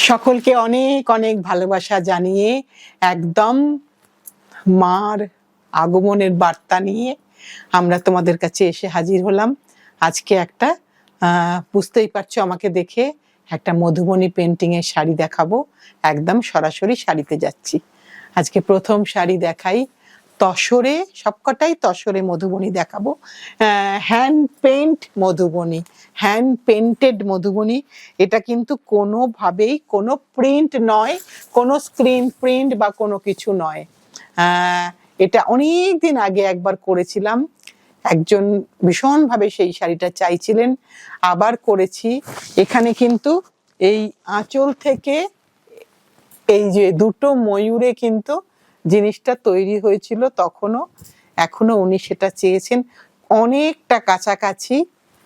সকলকে অনেক অনেক ভালোবাসা জানিয়ে একদম মার আগমনের বার্তা নিয়ে আমরা তোমাদের কাছে এসে হাজির হলাম। আজকে একটা বুঝতেই পারছো আমাকে দেখে একটা মধুবনী পেন্টিং এর শাড়ি দেখাবো। একদম সরাসরি শাড়িতে যাচ্ছি। আজকে প্রথম শাড়ি দেখাই তসরে, সবকটাই তসরে মধুবনী দেখাবো। Hand paint Madhubani, hand painted Madhubani. এটা কিন্তু কোনোভাবেই কোনো প্রিন্ট নয়, কোনো স্ক্রিন প্রিন্ট বা কোনো কিছু নয়। এটা অনেক দিন আগে একবার করেছিলাম, একজন ভীষণভাবে সেই শাড়িটা চাইছিলেন, আবার করেছি। এখানে কিন্তু এই আঁচল থেকে এই যে দুটো ময়ূরে কিন্তু জিনিসটা তৈরি হয়েছিল তখনও, এখনো উনি সেটা চেয়েছেন। অনেকটা কাছাকাছি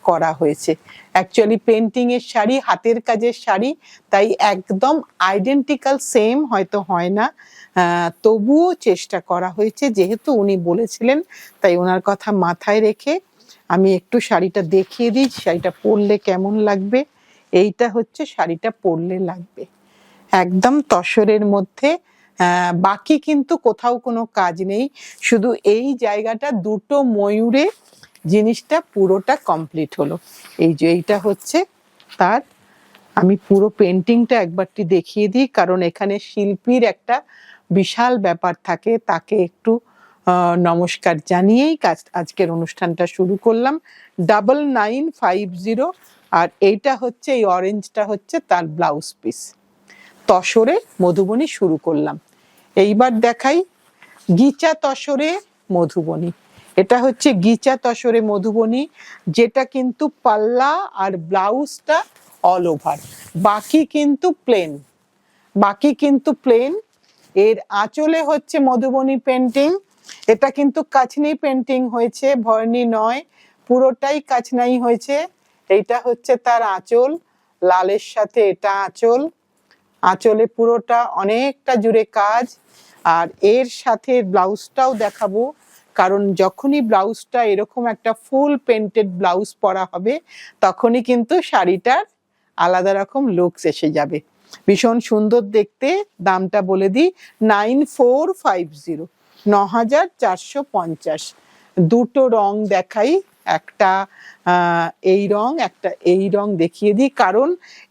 করা হয়েছে। অ্যাকচুয়ালি পেন্টিং এর শাড়ি, হাতের কাজের শাড়ি, তাই একদম আইডেন্টিক্যাল সেম হয়তো হয় না, তবুও চেষ্টা করা হয়েছে। যেহেতু উনি বলেছিলেন, তাই ওনার কথা মাথায় রেখে আমি একটু শাড়িটা দেখিয়ে দিই, শাড়িটা পরলে কেমন লাগবে। এইটা হচ্ছে শাড়িটা পরলে লাগবে একদম তসরের মধ্যে। বাকি কিন্তু কোথাও কোনো কাজ নেই, শুধু এই জায়গাটা দুটো ময়ূরে জিনিসটা পুরোটা কমপ্লিট হলো। এই যে এইটা হচ্ছে তার, আমি পুরো পেন্টিংটা একবারটি দেখিয়ে দিই, কারণ এখানে শিল্পীর একটা বিশাল ব্যাপার থাকে। তাকে একটু নমস্কার জানিয়েই আজকের অনুষ্ঠানটা শুরু করলাম। 9950। আর এইটা হচ্ছে, এই অরেঞ্জটা হচ্ছে তার ব্লাউজ পিস। তসরে মধুবনী শুরু করলাম। এইবার দেখাই গিচা তসরে মধুবনী। এটা হচ্ছে গিচা তসরে মধুবনী, যেটা কিন্তু পাল্লা আর ব্লাউজটা অল ওভার, বাকি কিন্তু প্লেন, বাকি কিন্তু প্লেন। এর আঁচলে হচ্ছে মধুবনী পেন্টিং। এটা কিন্তু কাচনি পেন্টিং হয়েছে, ভর্নি নয়, পুরোটাই কাচনাই হয়েছে। এইটা হচ্ছে তার আঁচল, লালের সাথে এটা আঁচল। আঁচলে পুরোটা অনেকটা জুড়ে কাজ। আর এর সাথে ব্লাউজটাও দেখাবো, কারণ যখনই ব্লাউজটা এরকম একটা ফুল পেন্টেড ব্লাউজ পরা হবে, তখনই কিন্তু শাড়িটার আলাদা রকম লুকস এসে যাবে। ভীষণ সুন্দর দেখতে। দামটা বলে দিই, 9450, 9450। দুটো রং দেখাই, একটা এই রং, একটা এই রং দেখিয়ে দিই, কারণ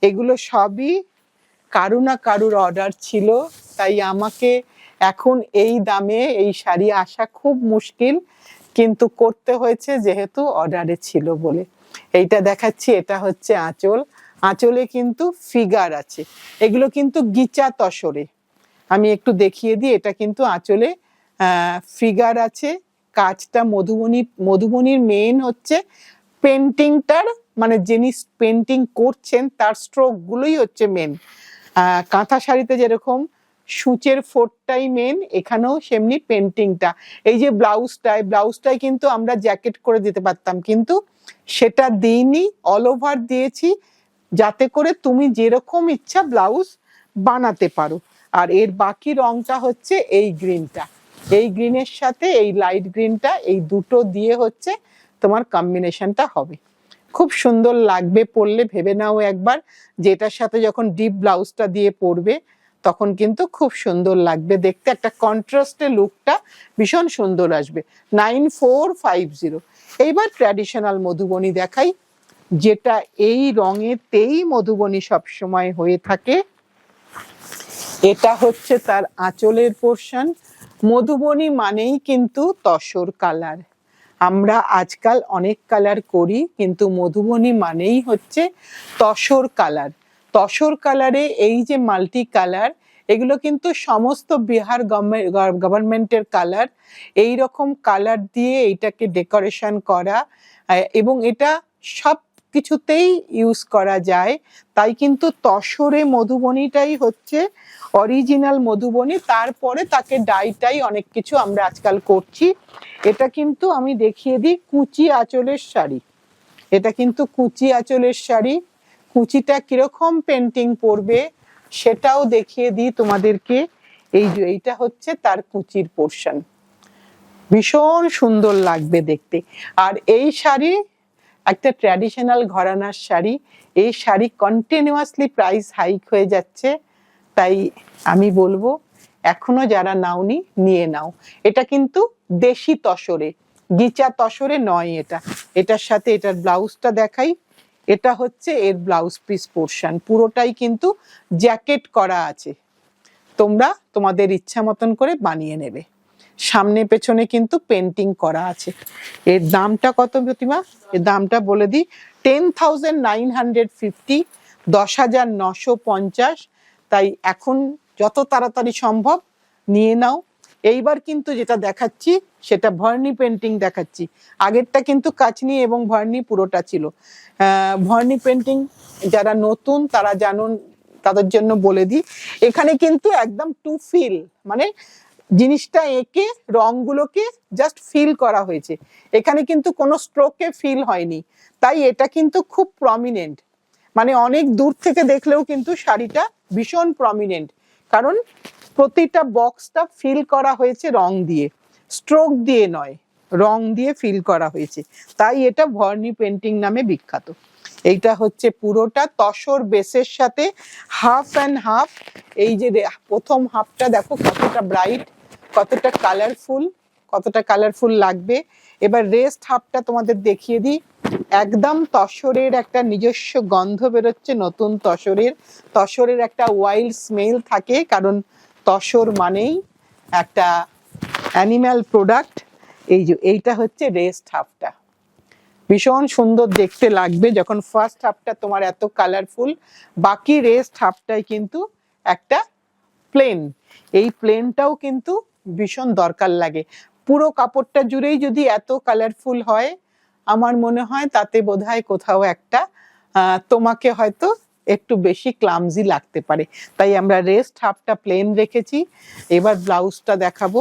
এগুলো সবই কারু না কারুর অর্ডার ছিল। তাই আমাকে এখন এই দামে এই শাড়ি আসা খুব মুশকিল, কিন্তু করতে হয়েছে যেহেতু অর্ডারে ছিল বলে। এইটা দেখাচ্ছি, এটা হচ্ছে আঁচল। আঁচলে কিন্তু ফিগার আছে, এগুলো কিন্তু গিচা তসরে। আমি একটু দেখিয়ে দিই, এটা কিন্তু আঁচলে ফিগার আছে। কাজটা মধুবনীর মেন হচ্ছে পেন্টিংটার, মানে যিনি পেন্টিং করছেন তার স্ট্রোক গুলোই হচ্ছে মেন। কাঁথা শাড়িতে যেরকম সূচের ফোরটাই মেন, এখানেও সেমনি পেন্টিংটা। এই যে ব্লাউজটায় কিন্তু আমরা জ্যাকেট করে দিতে পারতাম, কিন্তু সেটা দিইনি, অল ওভার দিয়েছি, যাতে করে তুমি যেরকম ইচ্ছা ব্লাউজ বানাতে পারো। আর এর বাকি রংটা হচ্ছে এই গ্রিনটা, এই গ্রিনের সাথে এই লাইট গ্রিনটা, এই দুটো দিয়ে হচ্ছে তোমার কম্বিনেশনটা হবে। খুব সুন্দর লাগবে পরলে, ভেবে নাও একবার, যেটার সাথে যখন ডিপ ব্লাউজটা দিয়ে পরবে তখন কিন্তু খুব সুন্দর লাগবে দেখতে। একটা কন্ট্রাস্টে লুকটা ভীষণ সুন্দর আসবে। 9450। এইবার ট্র্যাডিশনাল মধুবনী দেখাই, যেটা এই রঙেতেই মধুবনী সবসময় হয়ে থাকে। এটা হচ্ছে তার আঁচলের পোর্শন। মধুবনী মানেই কিন্তু তসর কালার। আমরা আজকাল অনেক কালার করি, কিন্তু মধুবনী মানেই হচ্ছে তসর কালার। তসর কালারে এই যে মাল্টি কালার, এগুলো কিন্তু সমস্ত বিহার গভর্নমেন্টের কালার। এই রকম কালার দিয়ে এইটাকে ডেকোরেশন করা, এবং এটা সব কিছুতেই ইউজ করা যায়। তাই কিন্তু তসরে মধুবনীটাই হচ্ছে অরিজিনাল মধুবনী। তারপরে তাকে ডাইটাই অনেক কিছু আমরা আজকাল করছি। এটা কিন্তু আমি দেখিয়ে দিই কুচি আঁচলের শাড়ি। এটা কিন্তু কুচি আঁচলের শাড়ি। কুচিটা কিরকম পেন্টিং পড়বে সেটাও দেখিয়ে দিই তোমাদেরকে। এই যে এইটা হচ্ছে তার কুচির পোর্শন, ভীষণ সুন্দর লাগবে দেখতে। আর এই শাড়ি একটা ট্র্যাডিশনাল ঘরানার শাড়ি। এই শাড়ি কন্টিনিউয়াসলি প্রাইস হাইক হয়ে যাচ্ছে, তাই আমি বলবো এখনো যারা নাওনি নিয়ে নাও। এটা কিন্তু দেশি তসরে, গিচা তসরে নয়। এটার সাথে এটার ব্লাউজটা দেখাই। এটা হচ্ছে এর ব্লাউজ পিস পোর্শন, পুরোটাই কিন্তু জ্যাকেট করা আছে। তোমরা তোমাদের ইচ্ছা মতন করে বানিয়ে নেবে। সামনে পেছনে কিন্তু পেন্টিং করা আছে। এর দামটা কত প্রতিমা? এর দামটা বলে দিই, 10,950, 10,950। তাই এখন যত তাড়াতাড়ি সম্ভব নিয়ে নাও। এইবার কিন্তু যেটা দেখাচ্ছি সেটা ভার্নি পেন্টিং দেখাচ্ছি। আগেরটা কিন্তু কাচনি এবং ভার্নি পুরোটা ছিল। ভার্নি পেন্টিং যারা নতুন তারা জানুন, তাদের জন্য বলে দিই, এখানে কিন্তু একদম টু ফিল, মানে জিনিসটা এঁকে রংগুলোকে জাস্ট ফিল করা হয়েছে। এখানে কিন্তু কোনো স্ট্রোকে ফিল হয়নি, তাই এটা কিন্তু খুব প্রমিনেন্ট। মানে অনেক দূর থেকে দেখলেও কিন্তু শাড়িটা ভীষণ প্রমিনেন্ট, কারণ প্রতিটা বক্সটা ফিল করা হয়েছে রং দিয়ে, স্ট্রোক দিয়ে নয়, রং দিয়ে ফিল করা হয়েছে। তাই এটা ভার্নি পেন্টিং নামে বিখ্যাত। এইটা হচ্ছে পুরোটা তসর বেসের সাথে হাফ অ্যান্ড হাফ। এই যে প্রথম হাফটা দেখো কতটা ব্রাইট, কতটা কালারফুল লাগবে। এবার রেস্ট হাফটা তোমাদের দেখিয়ে দিই। একদম তসরের একটা নিজস্ব গন্ধ বেরোচ্ছে, নতুন তসরের একটা ওয়াইল্ড স্মেল থাকে, কারণ তসর মানেই একটা অ্যানিম্যাল প্রোডাক্ট। এইটা হচ্ছে রেস্ট হাফটা, ভীষণ সুন্দর দেখতে লাগবে যখন ফার্স্ট হাফটা তোমার এত কালারফুল। বাকি রেস্ট হাফটাই কিন্তু একটা প্লেন। এই প্লেনটাও কিন্তু ভীষণ দরকার লাগে। পুরো কাপড়টা জুড়েই যদি এত কালারফুল হয়, আমার মনে হয় তাতে বোধহয় কোথাও একটা তোমাকে হয়তো একটু বেশি ক্লামজি লাগতে পারে। তাই আমরা রেস্ট হাফটা প্লেন রেখেছি। এবার ব্লাউজটা দেখাবো।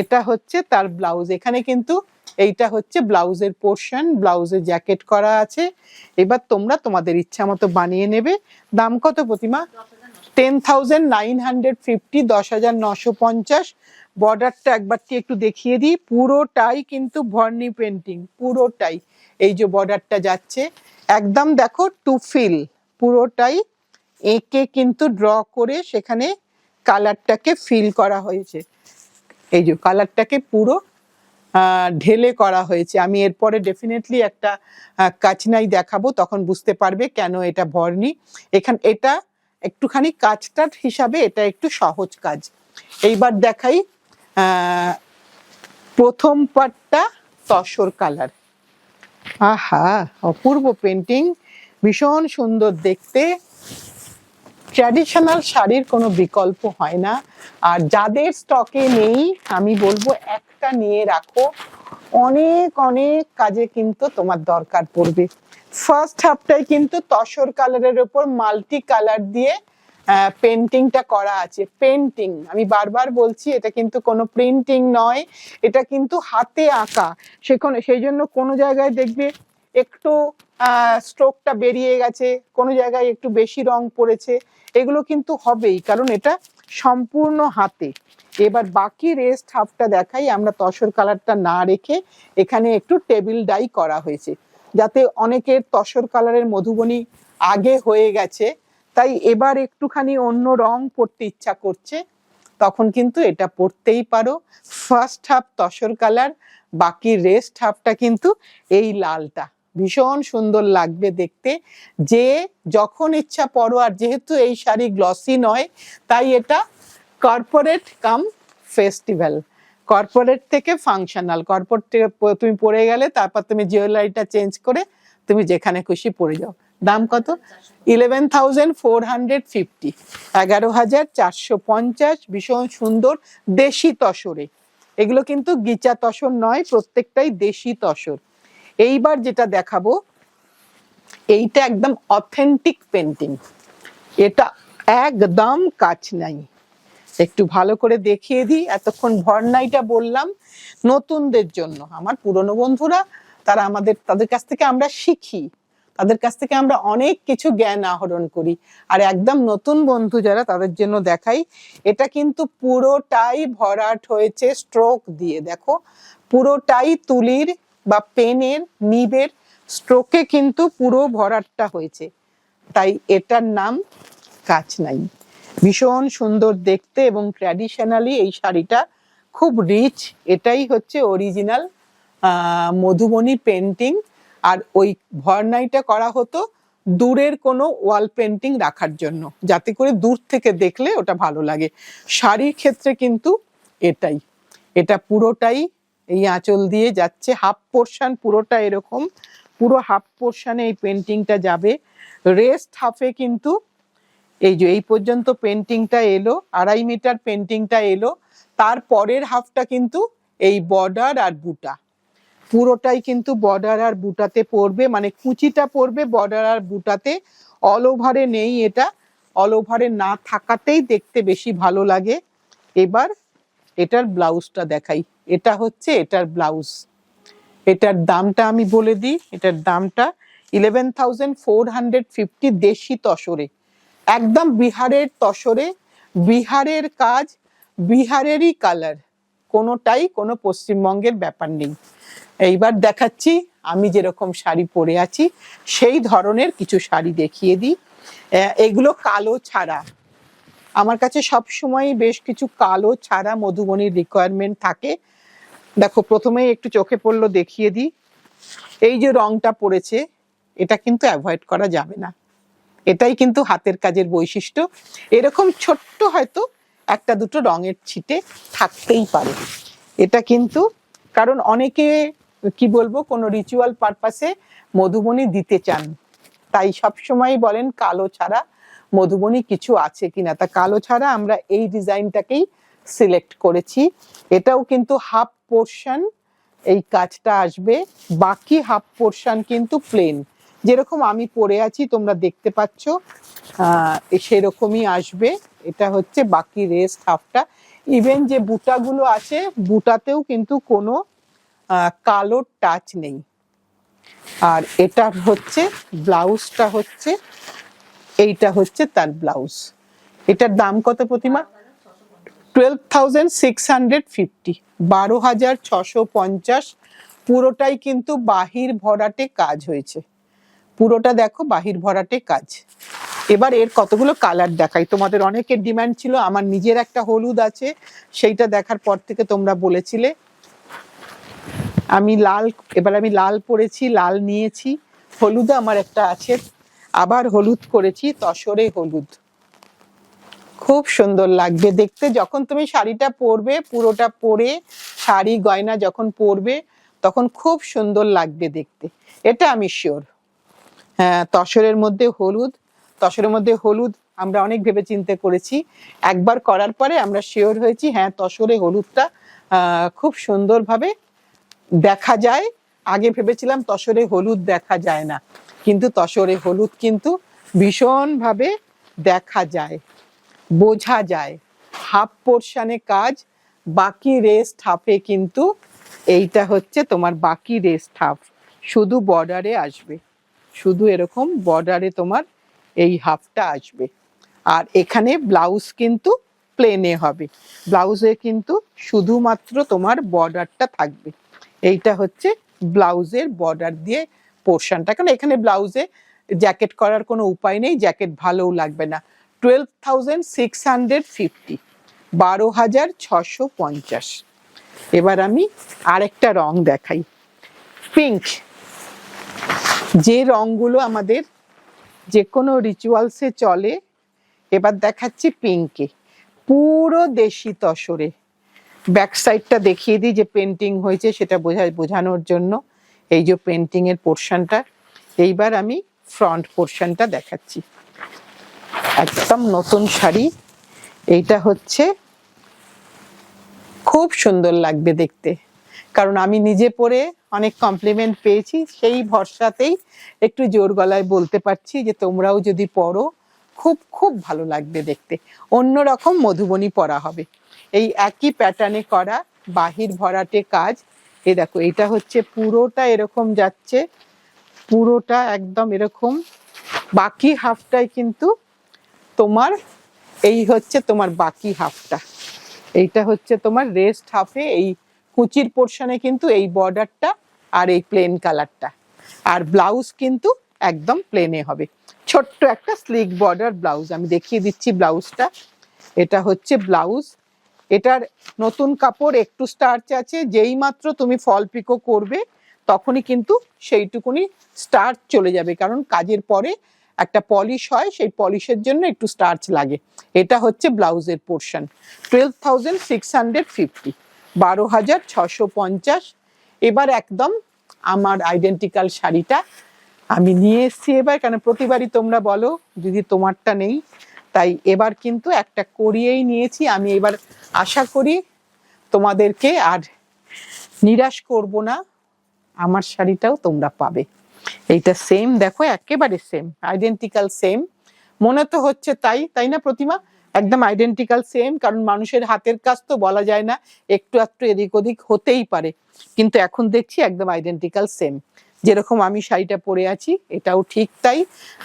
এটা হচ্ছে তার ব্লাউজ। এখানে কিন্তু এইটা হচ্ছে ব্লাউজের পোর্শন, ব্লাউজে জ্যাকেট করা আছে। এবার তোমরা তোমাদের ইচ্ছা মতো বানিয়ে নেবে। দাম কত প্রতিমা? 10,950, 10,950। বর্ডারটা একবারটি একটু দেখিয়ে দিই। পুরোটাই কিন্তু ভার্নি পেন্টিং, পুরোটাই। এই যে বর্ডারটা যাচ্ছে একদম দেখো টু ফিল, পুরোটাই এঁকে কিন্তু ড্র করে সেখানে কালারটাকে ফিল করা হয়েছে। এই যে কালারটাকে পুরো ঢেলে করা হয়েছে। আমি এরপরে ডেফিনেটলি একটা কাচনাই দেখাবো, তখন বুঝতে পারবে কেন এটা ভার্নি। এটা একটুখানি কাজটার হিসাবে এটা একটু সহজ কাজ। এইবার দেখাই প্রথম পার্টটা, তসর কালার। আহা, অপূর্ব পেন্টিং, ভীষণ সুন্দর দেখতে। ট্র্যাডিশনাল শাড়ির কোনো বিকল্প হয় না। আর যাদের স্টকে নেই আমি বলবো একটা নিয়ে রাখো, অনেক অনেক কাজে কিন্তু তোমার দরকার পড়বে। ফার্স্ট হাফটাই কিন্তু তসর কালারের উপর মাল্টি কালার দিয়ে পেন্টিংটা করা আছে। পেন্টিং, আমি বারবার বলছি, এটা কিন্তু কোনো প্রিন্টিং নয়, এটা কিন্তু হাতে আঁকা। সেই জন্য কোনো জায়গায় দেখবে একটু স্ট্রোকটা বেরিয়ে গেছে, কোনো জায়গায় একটু বেশি রং পড়েছে, এগুলো কিন্তু হবেই, কারণ এটা সম্পূর্ণ হাতে। এবার বাকি রেস্ট হাফটা দেখাই। আমরা তসর কালারটা না রেখে এখানে একটু টেবিল ডাই করা হয়েছে, যাতে অনেকের তসর কালারের মধুবনী আগে হয়ে গেছে, তাই এবার একটুখানি অন্য রং পড়তে ইচ্ছা করছে, তখন কিন্তু এটা পড়তেই পারো। ফার্স্ট হাফ তসর কালার, বাকি রেস্ট হাফটা কিন্তু এই লালটা। ভীষণ সুন্দর লাগবে দেখতে, যে যখন ইচ্ছা পরো। আর যেহেতু এই শাড়ি গ্লসি নয়, তাই এটা কর্পোরেট কাম ফেস্টিভ্যাল, কর্পোরেট থেকে ফাংশনাল। কর্পোরেট থেকে তুমি পরে গেলে, তারপর তুমি জুয়েলারিটা চেঞ্জ করে তুমি যেখানে খুশি পরে যাও। দাম কত? 11,450, 11,450। ভীষণ সুন্দর দেশি তসরে। এগুলো কিন্তু গিচা তসর নয়, প্রত্যেকটাই দেশি তসর। এইবার যেটা দেখাবো, এইটা একদম অথেন্টিক পেন্টিং, এটা একদম কাজ নাই। একটু ভালো করে দেখিয়ে দিই। এতক্ষণ ভর্নাইটা বললাম নতুনদের জন্য। আমার পুরনো বন্ধুরা, তাদের কাছ থেকে আমরা শিখি, তাদের কাছ থেকে আমরা অনেক কিছু জ্ঞান আহরণ করি। আর একদম নতুন বন্ধু যারা, তাদের জন্য দেখাই। এটা কিন্তু পুরোটাই ভরাট হয়েছে স্ট্রোক দিয়ে। দেখো, পুরোটাই তুলির বা পেনের নিবের স্ট্রোকে কিন্তু পুরো ভরাটটা হয়েছে। তাই এটার নাম কাচনাই। ভীষণ সুন্দর দেখতে এবং ট্র্যাডিশনালি এই শাড়িটা খুব রিচ। এটাই হচ্ছে অরিজিনাল মধুবনী পেন্টিং। আর ওই ভরনাইটা করা হতো দূরের কোনো ওয়াল পেন্টিং রাখার জন্য, যাতে করে দূর থেকে দেখলে ওটা ভালো লাগে। শাড়ির ক্ষেত্রে কিন্তু এটাই, এটা পুরোটাই এই আঁচল দিয়ে যাচ্ছে, হাফ পোর্শন পুরোটা এরকম, পুরো হাফ পোর্শনে এই পেন্টিংটা যাবে। রেস্ট হাফে কিন্তু এই যে এই পর্যন্ত পেন্টিংটা এলো, 2.5 মিটার পেন্টিংটা এলো, তারপরের হাফটা কিন্তু এই বর্ডার আর বুটা, পুরোটাই কিন্তু বর্ডার আর বুটাতে পড়বে, মানে কুচিটা পড়বে বর্ডার আর বুটাতে। অল ওভারে নেই এটা, অল ওভারে না থাকাতেই দেখতে বেশি ভালো লাগে। এবার এটার ব্লাউজটা দেখাই, এটা হচ্ছে এটার ব্লাউজ। এটার দামটা আমি বলে দিই, এটার দামটা 11,450 দেশি তসরে, একদম বিহারের তসরে, বিহারের কাজ, বিহারেরই কালার, কোনোটাই কোনো পশ্চিমবঙ্গের ব্যাপার নেই। এইবার দেখাচ্ছি আমি যেরকম শাড়ি পরে আছি সেই ধরনের কিছু শাড়ি দেখিয়ে দিই। এগুলো কালো ছাড়া, আমার কাছে সব সময় বেশ কিছু কালো ছাড়া মধুবনীর রিকোয়ারমেন্ট থাকে। দেখো প্রথমেই একটু চোখে পড়লো, দেখিয়ে দিই। এই যে রংটা পড়েছে, এটা কিন্তু অ্যাভয়েড করা যাবে না, এটাই কিন্তু হাতের কাজের বৈশিষ্ট্য। এরকম ছোট্ট হয়তো একটা দুটো রঙের ছিটে থাকতেই পারে, এটা কিন্তু, কারণ অনেকে কি বলবো কোনো রিচুয়াল পারপাসে মধুবনী দিতে চান, তাই সব সময় বলেন কালো ছাড়া মধুবনী কিছু আছে কিনা। তা কালো ছাড়া আমরা এই ডিজাইনটাকেই সিলেক্ট করেছি। এটাও কিন্তু হাফ পোর্শন এই কাজটা আসবে, বাকি হাফ পোর্শন কিন্তু প্লেন, যেরকম আমি পরে আছি তোমরা দেখতে পাচ্ছ সেরকমই আসবে। এটা হচ্ছে বাকি রেস্ট হাফটা। ইভেন যে বুটাগুলো আছে, বুটাতেও কিন্তু কোনো কালোর টাচ নেই। আর এটা হচ্ছে ব্লাউজটা, হচ্ছে এইটা হচ্ছে তার ব্লাউজ। এটার দাম কত প্রতিমা? 12,650, 12,650। পুরোটাই কিন্তু বাহির ভরাটে কাজ হয়েছে, পুরোটা দেখো বাহির ভরাটে কাজ। এবার এর কতগুলো কালার দেখাই, তোমাদের অনেকের ডিমান্ড ছিল, আমার নিজের একটা হলুদ আছে, সেইটা দেখার পর থেকে তোমরা বলেছিলে। আমি লাল, এবার আমি লাল পরেছি, লাল নিয়েছি, হলুদ আমার একটা আছে, আবার হলুদ করেছি, তসরে হলুদ, খুব সুন্দর লাগবে দেখতে। যখন তুমি শাড়িটা পরবে, পুরোটা পরে শাড়ি গয়না যখন পরবে তখন খুব সুন্দর লাগবে দেখতে, এটা আমি শিওর। হ্যাঁ, তসরের মধ্যে হলুদ, তসরের মধ্যে হলুদ আমরা অনেক ভেবে চিন্তে করেছি, একবার করার পরে আমরা শিওর হয়েছি হ্যাঁ তসরে হলুদটা খুব সুন্দরভাবে দেখা যায়। আগে ভেবেছিলাম তসরে হলুদ দেখা যায় না, কিন্তু তসরে হলুদ কিন্তু ভীষণভাবে দেখা যায়, বোঝা যায়। হাফ পোর্শনে কাজ, বাকি রেস্ট হাফে কিন্তু এইটা হচ্ছে তোমার বাকি রেস্ট হাফ, শুধু বর্ডারে আসবে, শুধু এরকম বর্ডারে তোমার এই হাফটা আসবে। আর এখানে ব্লাউজ কিন্তু প্লেনে হবে, ব্লাউজে কিন্তু শুধুমাত্র তোমার বর্ডারটা থাকবে। এইটা হচ্ছে ব্লাউজের বর্ডার দিয়ে পোর্শনটা, কারণ এখানে ব্লাউজে জ্যাকেট করার কোনো উপায় নেই, জ্যাকেট ভালোও লাগবে না। 12,650, 12,650। এবার আমি আরেকটা রং দেখাই, পিঙ্ক। যে রংগুলো আমাদের যে কোনো রিচুয়ালসে চলে, এবার দেখাচ্ছি পিঙ্কে, পুরো দেশি তসরে। ব্যাক সাইডটা দেখিয়ে দিই যে পেন্টিং হয়েছে সেটা বোঝানোর জন্য, এই যে পেন্টিং এর পোর্শনটা। এইবার আমি ফ্রন্ট পোর্শনটা দেখাচ্ছি, একদম নতুন শাড়ি, এইটা হচ্ছে খুব সুন্দর লাগবে দেখতে, কারণ আমি নিজে পরে অনেক কমপ্লিমেন্ট পেয়েছি, সেই ভরসাতেই একটু জোর গলায় বলতে পারছি যে তোমরাও যদি পরো খুব খুব ভালো লাগবে দেখতে, অন্যরকম মধুবনী পরা হবে। এই একই প্যাটার্নে করা বাহির ভরাটে কাজ, এ দেখো এটা হচ্ছে পুরোটা এরকম যাচ্ছে, পুরোটা একদম এরকম, বাকি হাফটাই কিন্তু তোমার এই হচ্ছে তোমার বাকি হাফটা, এইটা হচ্ছে তোমার রেস্ট হাফে এই কুচির পোর্শনে কিন্তু এই বর্ডারটা আর এই প্লেন কালারটা। আর ব্লাউজ কিন্তু একদম প্লেনে হবে। ছোট্ট একটা স্লিক বর্ডার ব্লাউজ, আমি দেখিয়ে দিচ্ছি ব্লাউজটা। এটা হচ্ছে ব্লাউজ। এটার নতুন কাপড়, একটু স্টার্চ আছে, যেই মাত্র তুমি ফল পিকো করবে তখনই কিন্তু সেইটুকুনি স্টার্চ চলে যাবে, কারণ কাজের পরে একটা পলিশ হয়, সেই পলিশের জন্য একটু স্টার্চ লাগে। এটা হচ্ছে ব্লাউজের পোর্শন। 12,650, 12,650। এবার একদম আমার আইডেন্টিক্যাল শাড়িটা আমি নিয়ে এসেছি এবার, কেন প্রতিবারই তোমরা বলো দিদি তোমারটা নেই, তাই এবার কিন্তু একটা করিয়েই নিয়েছি। আমি এবার আশা করি তোমাদেরকে আর নিরাশ করব না, আমার শাড়িটাও তোমরা পাবে। এইটা সেম, দেখো একেবারে সেম, আইডেন্টিক্যাল সেম। মনে তো হচ্ছে তাই, তাই না প্রতিমা? একদম আইডেন্টিক্যাল সেম, কারণ মানুষের হাতের কাজ তো বলা যায় না, একটু একটু এদিক ওদিক হতেই পারে, কিন্তু এখন দেখছি একদম আইডেন্টিক্যাল সেম। যেরকম আমি শাড়িটা পরে আছি এটাও ঠিক তাই।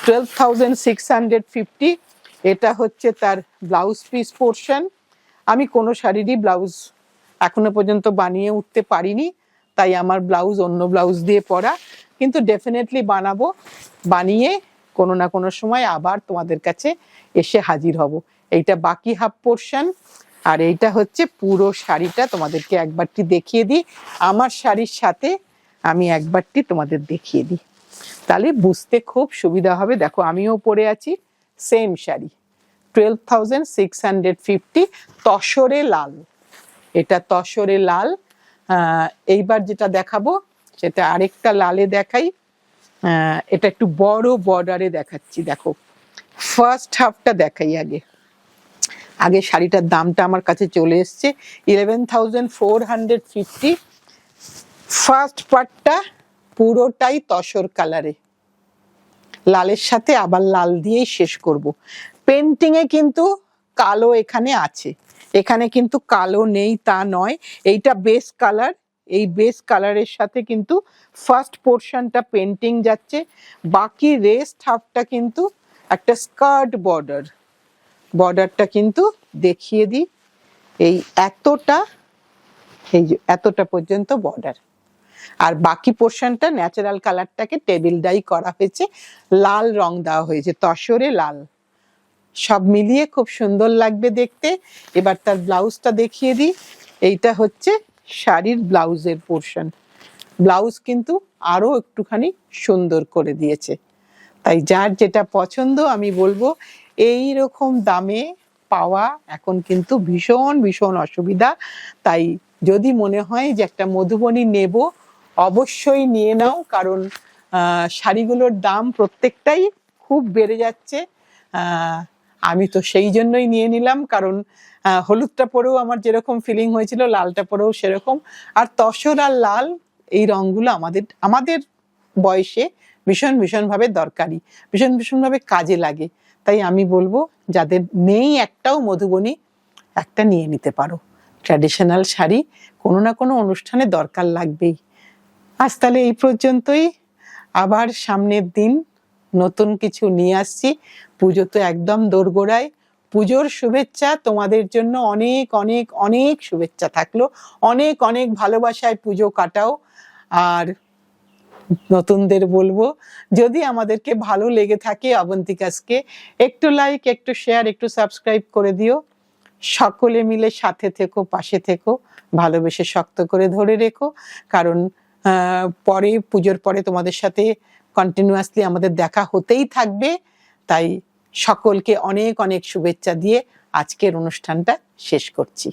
12,650, এটা হচ্ছে তার ব্লাউজ পিস পোর্শন। আমি কোনো শাড়িরই ব্লাউজ এখনো পর্যন্ত বানিয়ে উঠতে পারিনি, তাই আমার ব্লাউজ অন্য ব্লাউজ দিয়ে পরা, কিন্তু ডেফিনেটলি বানাবো, বানিয়ে কোনো না কোনো সময় আবার তোমাদের কাছে এসে হাজির হব। এইটা বাকি হাফ পোর্শন, আর এইটা হচ্ছে পুরো শাড়িটা। তোমাদেরকে একবারটি দেখিয়ে দিই, আমার শাড়ির সাথে আমি একবারটি তোমাদের দেখিয়ে দিই, তাহলে বুঝতে খুব সুবিধা হবে। দেখো আমিও পরে আছি সেম শাড়ি, 12,650, তসরে লাল। এটা তসরে লাল। এইবার যেটা দেখাবো সেটা আরেকটা লালে দেখাই। এটা একটু বড় বর্ডারে দেখাচ্ছি। দেখো ফার্স্ট হাফটা দেখাই আগে। আগে শাড়িটার দামটা আমার কাছে চলে এসছে 11,450। ফার্স্ট পার্টটা পুরোটাই তসর কালারে, লালের সাথে আবার লাল দিয়েই শেষ করব। পেন্টিং এ কিন্তু কালো এখানে আছে, এখানে কিন্তু কালো নেই তা নয়, এইটা বেস কালার, এই বেস কালারের সাথে কিন্তু ফার্স্ট পোর্শনটা পেন্টিং যাচ্ছে, বাকি রেস্ট হাফটা কিন্তু একটা স্কার্ট বর্ডার। বর্ডারটা কিন্তু দেখিয়ে দিই, এই এতটা, এই যে এতটা পর্যন্ত বর্ডার, আর বাকি পোর্শনটা ন্যাচারাল কালারটাকে টেবিল ডাই করা হয়েছে, লাল রং দেওয়া হয়েছে, তসরে লাল, সব মিলিয়ে খুব সুন্দর লাগবে দেখতে। এবার তার ব্লাউজটা দেখিয়ে দিই। এইটা হচ্ছে শাড়ির ব্লাউজের পোর্শন। ব্লাউজ কিন্তু আরো একটুখানি সুন্দর করে দিয়েছে, তাই যার যেটা পছন্দ আমি বলবো এই রকম দামে পাওয়া এখন কিন্তু ভীষণ ভীষণ অসুবিধা। তাই যদি মনে হয় যে একটা মধুবনী নেব, অবশ্যই নিয়ে নাও, কারণ শাড়িগুলোর দাম প্রত্যেকটাই খুব বেড়ে যাচ্ছে। আমি তো সেই জন্যই নিয়ে নিলাম, কারণ হলুদটা পরেও আমার যেরকম ফিলিং হয়েছিল, লালটা পরেও সেরকম। আর তসর আর লাল এই রঙগুলো আমাদের আমাদের বয়সে ভীষণ ভীষণভাবে দরকারি, ভীষণ ভীষণভাবে কাজে লাগে। তাই আমি বলবো যাদের নেই একটাও মধুবনী, একটা নিয়ে নিতে পারো। ট্র্যাডিশনাল শাড়ি কোনো না কোনো অনুষ্ঠানে দরকার লাগবেই। আজ তাহলে এই পর্যন্তই, আবার সামনের দিন নতুন কিছু নিয়ে আসছি। পুজো তো একদম দোরগোড়ায়, পুজোর শুভেচ্ছা তোমাদের জন্য অনেক অনেক অনেক শুভেচ্ছা থাকলো, অনেক অনেক ভালোবাসায় পুজো কাটাও। আর নতুনদের বলবো যদি আমাদেরকে ভালো লেগে থাকে অবন্তিকাসকে, একটু লাইক, একটু শেয়ার, একটু সাবস্ক্রাইব করে দিও। সকলে মিলে সাথে থেকো, পাশে থেকো, ভালোবেসে শক্ত করে ধরে রেখো, কারণ পরে পুজোর পরে তোমাদের সাথে কন্টিনিউয়াসলি আমাদের দেখা হতেই থাকবে। তাই সকলকে অনেক অনেক শুভেচ্ছা দিয়ে আজকের অনুষ্ঠানটা শেষ করছি।